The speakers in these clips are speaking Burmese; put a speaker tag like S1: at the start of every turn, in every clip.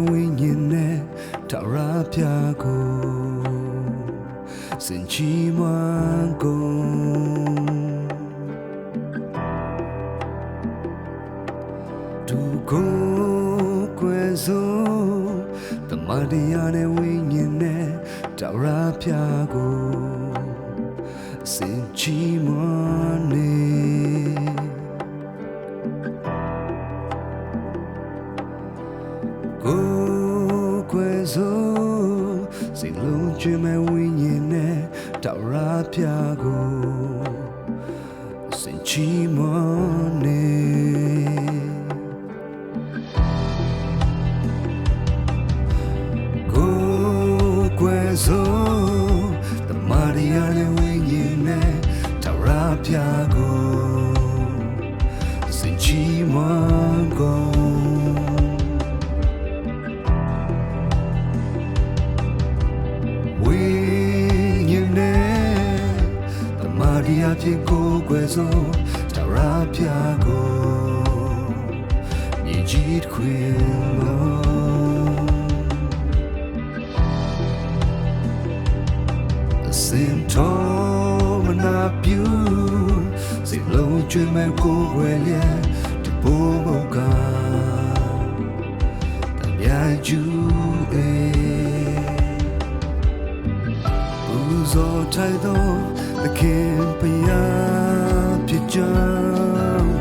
S1: ဝိညာဉ်နဲ့ထာဝရဘုရားကိုစင်ချီးမွမ်းကုန်သူကိုကွယ်စိုးတမန်တရားနဲ့ဝိညာဉ်နဲ့ထာဝရဘုရားကိုစင်ချီးမွမ်းနေကိုကွယ်စိုးစိတ်လုံးကျွမ်းမဲ့ဝိညာဉ်နဲ့ထာဝရဘုရားကိုစင်ချီးမွမ်းနေကွယ်စိုးတမန်တရားနဲ့ဝိညာဉ်နဲ့ထာဝရဘုရားကိုစင်ချီးမွမ်းကုန်ဝိညာဉ်နဲ့တမန်တရားဖြင့်ကိုကွယ်စိုးထာဝရဘုရားကိုမြည်ကြီးခွေလို့စင်တော်မနာပြူစိတ်လုံးကျွမ်းမဲ့ကိုယ်ွယ်လျက်တပိုးမုတ်ကတပြိုင်ကျူဘူးဇောထိုင်တော်သခင်ဖျားဖြစ်ကြောင်း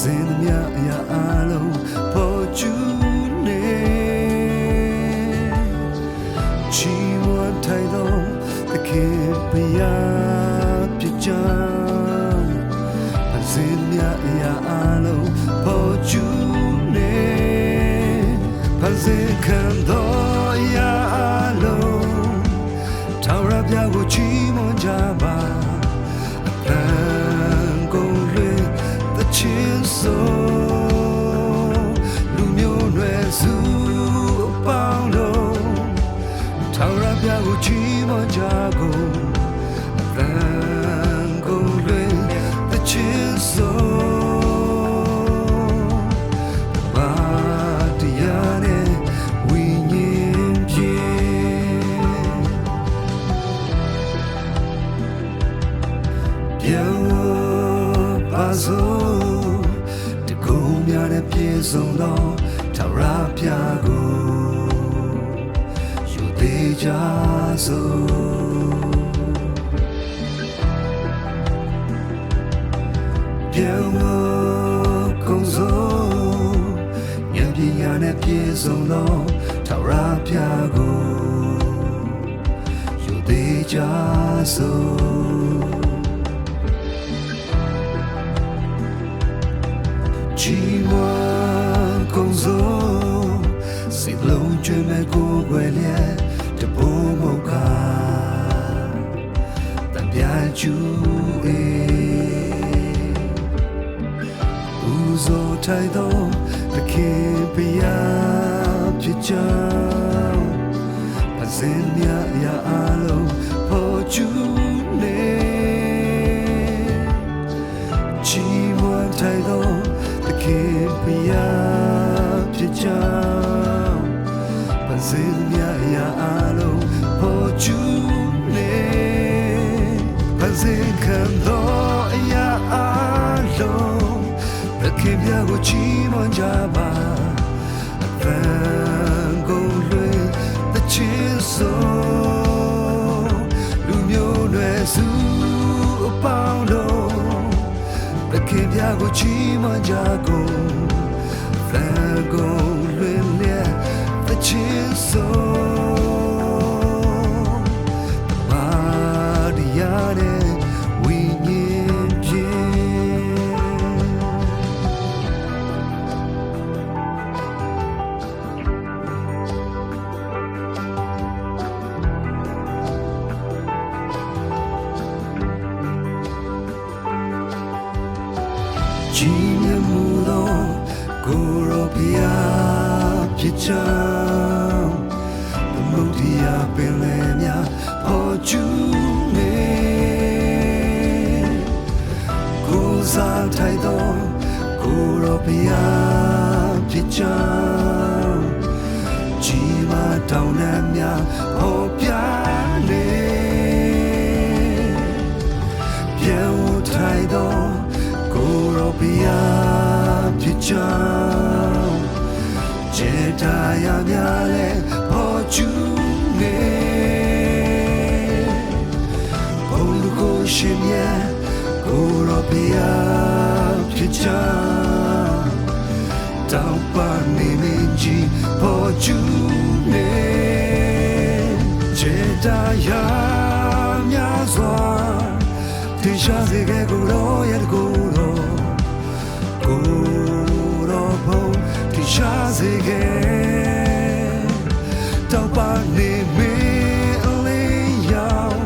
S1: စင်မြအရာအလုံးပေါ်ကျူနေချီဝတ်ထိုင်တော်the kid be up to jump as in ya alo pojune as in kando ya alo taura bya go chi mon jaba plan go le the chin so lu myo nwe su pao lo taura bya go chi mon jago rango le the chiso Madiane winyin pie Biao bazo de go mya de pie song lo taura pya go yu de ja so Biao công số nhận biết nhà nếp kia sông lo thảo ra pia go yêu đi cha so chỉ muốn công số xin lâu chuyện mẹ cô quay lại để bố màu cả tạm biệt chú Uzo tai do the kid be up to jump Pazinia ya alo pojune Chi won tai do the kid be up to jump Pazinia ya alo pojune Pazin kando ya alo Kim ya go chi mon jaba rango le the chin so lu myo nwe su pao lo kim ya go chi mon jago rango le the chin so Mariane Chime mudo Kuropia Picham The Mudia Pelenia Pojune Kuza Taido Kuropia Picham တောင်းနှံများပေါ်ပြနေပြန်ဝထိုင်တော့ကိုရောပြဖြစ်ကြောင်းကျေတာရများလဲပေါ်ကျူနေဘုံကိုရှင်ရဲ့ကိုရောပြဖြစ်ကြောင်းတောင်းပန်နေမင်းကြီးပေါ်ကျူနေကျေတာရများစွာဒီရှာစေခဲ့ကိုရောရဲ့ကိုရောဘုံဒီရှာစေခဲ့တောင်းပန်နေမင်းအလေးရောက်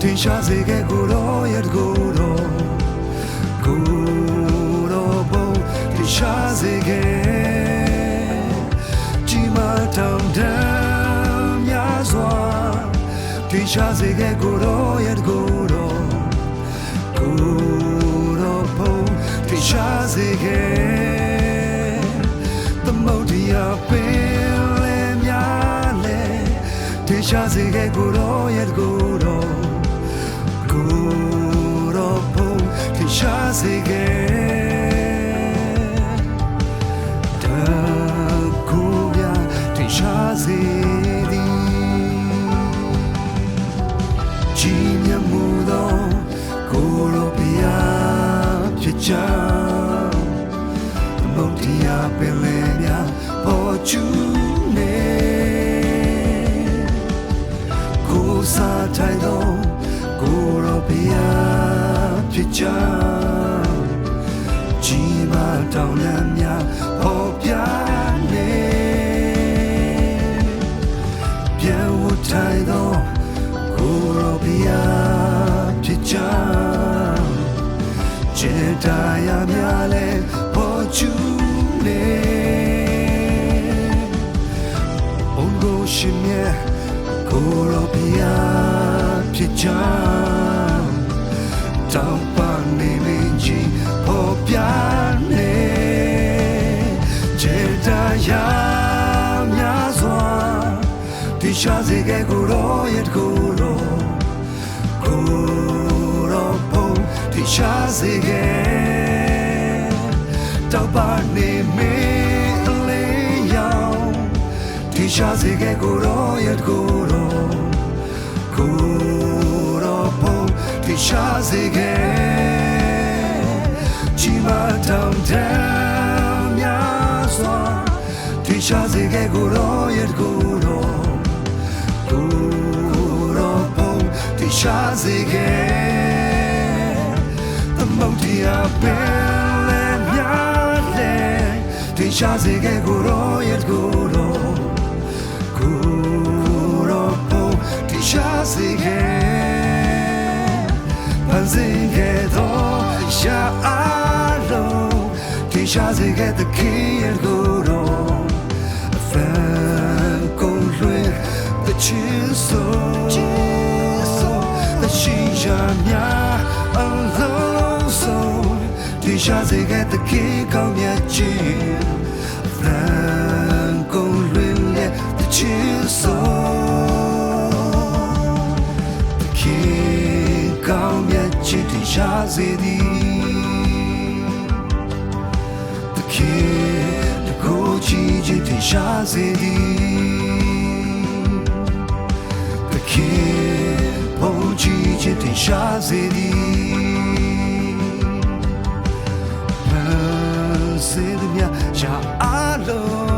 S1: ဒီရှာစေခဲ့ကိုရောရဲ့ကိုရောဘုံဒီရှာစေခဲ့ကြည်မတောင်းတမ်းများစွာဒီရှာစေခဲ့ကိုရောရဲ့ကိုရောဘုံဒီရှာစေခဲ့သမုဒ္ဒရာပင်လယ်များလဲဒီရှာစေခဲ့ကိုရောရဲ့ကိုရောဘုံဒီရှာစေခဲ့စေသည်ကြည်မြတ်မှုသောကိုရောဘုရားဖြစ်ကြောင်းသမုဒ္ဒရာပင်လယ်များပေါ်ကျူနေကိုစားထိုင်သောကိုရောဘုရားဖြစ်ကြောင်းကြည်မတောင်းလမ်းများပေါ်ပြနေထိုင်သောကိုရောဘုရားဖြစ်ကြောင်းကျေတာရများလဲပေါ်ကျူနေဘုံကိုရှင်ရဲ့ကိုရောဘုရားဖြစ်ကြောင်းတောင်းပန်နေမင်းကြီးပေါ်ပြနေကျေတာရများစွာဒီရှာစေခဲ့ကိုရောရဲ့ကိုရောဘုံဒီရှာစေခဲ့တောက်ပါနေမင်းအလေးရောက်ဒီရှာစေခဲ့ကိုရောရဲ့ကိုရောဘုံဒီရှာစေခဲ့ကြည်မတောင်းတမ်းများစွာဒီရှာစေခဲ့ကိုရောရဲ့ကိုရောဘုံဒီရှာစေခဲ့သမုဒ္ဒရာပင်လယ်များလဲဒီရှာစေခဲ့ကိုရောရဲ့ကိုရောဘုံဒီရှာစေခဲ့ပန်းစင်ခဲ့သောရှာအားလုံးဒီရှာစေခဲ့တဲ့ခင်ရဲ့ကိုရောအဖန်ကုန်လွှဲချစ်ဆို的心上面အလုံးစုံဒီရှာစေခဲ့တဲ့ခေကောင်းမြတ်ခြင်းဖန်ကုန်လွင်ရဲ့ချစ်ဆိုခေကောင်းမြတ်ခြင်းဒီရှာစေသည်တခေတကိုချီခြင်းဒီရှာစေသည်ဘုံကြည်ခြင်းတင်ရှာစေသည်စေသည်များရှာအားလုံး